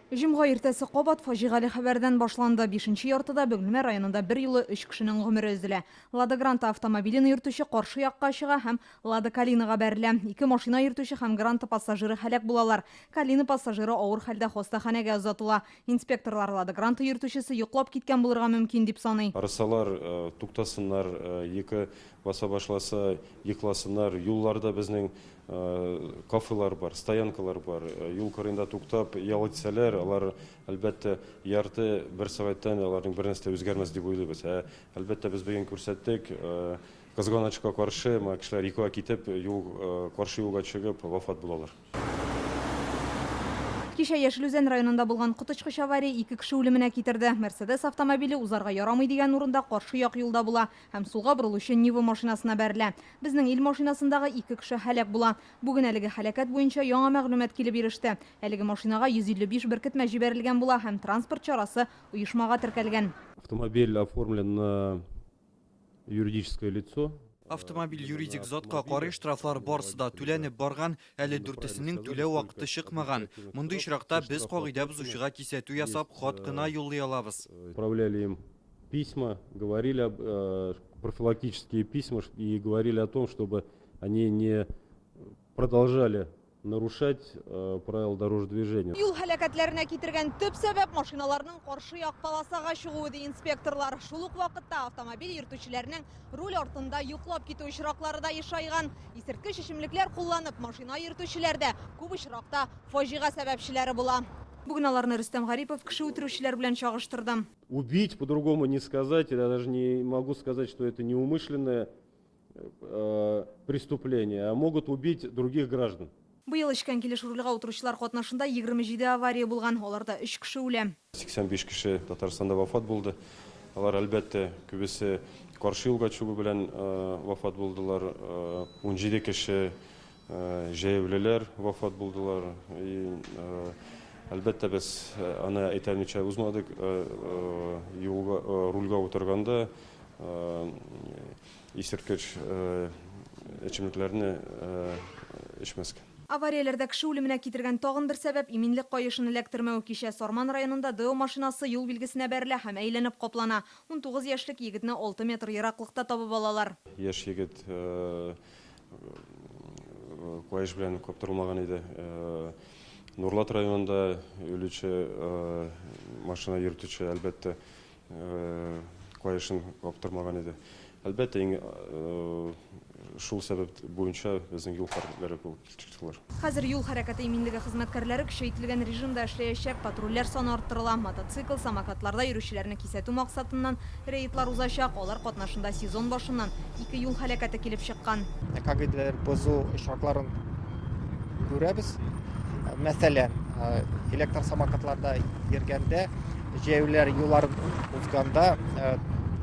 Җомга иртәсе кабат фаҗигале хәбәрдән башланды. 5-нче яртыда Бөгелмә районында 1 юлы 3 кешенең гомере өзелә. Лада Гранта автомобилен йөртүче каршы якка чыга һәм Лада Калинага бәрелә. 2 машина йөртүче һәм Гранта пассажиры һәлак булалар. Калина пассажиры авыр хәлдә хастаханәгә озатыла. Инспекторлар Лада Гранта йөртүчесе йоклап киткән булырга мөмкин дип саный. Арысалар, туктасыннар, екі баса башласа, йокласыннар. Юлларда безнең кафелар бар, стоянкалар бар. Юл кырында туктап, ял итсәләр, алар әлбәттә ярты бер сәгатьтән аларның бер нәрсә үзгәрмәс дип уйлыйбыз. Әлбәттә без бүген күрсәттек, кызганычка каршы, кешеләр йокыга китеп, каршы юлга чыгып вафат булалар. Кичә Яшелүзән районында булган коточкыч авария 2 кеше үлеменә китерде. Мерседес автомобиле узарга ярамый дигән урында каршы як юлда була һәм сулга борылучы Нива машинасына бәрелә. Безнең ил машинасындагы 2 кеше һәлак була. Бүген әлеге һәлакәт буенча яңа мәгълүмат килеп иреште. Әлеге машинага 155 беркетмә җибәрелгән була һәм транспорт чарасы оешмага теркәлгән. Автомобиль оформлен на юридическое лицо. Автомобиль юридик затка карый штрафлар барысы да түләнеп барган, әле дүртесенең түләү вакыты чыкмаган. Мондый очракта без кагыйдә бузучыга кисәтү ясап, хат кына юллый алабыз. Отправляли им письма, говорили профилактические письма и говорили о том, чтобы они не продолжали нарушать правила дорожного движения. Юл һәлакәтләренә китергән төп сәбәп машиналарның каршы як полосага чыгуы ди инспекторлар. Шул ук вакытта автомобиль йөртүчеләрнең руль артында йоклап китү очраклары да ешайган. Исерткеч эчемлекләр кулланып машина йөртүчеләрдә күп очракта фаҗига сәбәпчеләре була. Бүген аларны Рөстәм Гарипов кеше үтерүчеләр белән чагыштырды. Убить, по-другому не сказать, я даже не могу сказать, что это неумышленное преступление, а могут убить других граждан. Быел эчкән килеш рульга утыручылар катнашында 27 авария булган, аларда 3 кеше үлә. 85 кеше Татарстанда вафат булды. Алар әлбәттә күбесе каршы юлга чыгу белән вафат булдылар. 17 кеше җәяүлеләр вафат булдылар. Әлбәттә без аны әйтәмичә узмадык. Рульга утырганда исерткеч эчемлекләрне эчмәскә. Аварияләрдә кеше үлеменә китергән тагын бер сәбәп иминлек каешын эләктермәү. Кичә Сарман районында ДО машинасы юл билгесенә бәрелә һәм әйләнеп каплана. 19 яшьлек егетне 6 метр ераклыкта табып алалар. Яшь егет каеш белән каптырылмаган иде. Нурлат районында үлүче машина йөртүче әлбәттә каешын каптырмаган иде. Әлбәттә шул сәбәп буенча безнең юл хәрәкәтләре күчтеләр. Хәзер юл хәрәкәте иминлеге хезмәткәрләре көчәйтелгән режимда эшләячәк, патрульләр саны арттырыла, мотоцикл, самокатларда йөрүчеләрне кисәтү максатыннан рейдлар узачак. Алар катнашында сезон башыннан 2 юл хәрәкәте килеп чыккан. Кагыйдәләр бозу очракларын күрәбез. Мәсәлән, электр самокатларда йөргәндә, җәяүләр юлларын узганда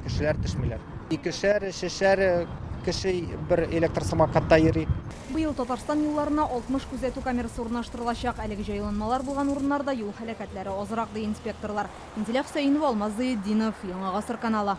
кешеләр төшмиләр. Икешәр, шешәр кеше бер электр самокатта йөри. Быел Татарстан юлларына 60 күзәтү камерасы урнаштырылачак. Әлеге җайланмалар булган урыннарда юл һәлакәтләре азрак ди инспекторлар. Инзилә Хөсәенова, Алмаз Зыйдинов, Яңа Гасыр каналы.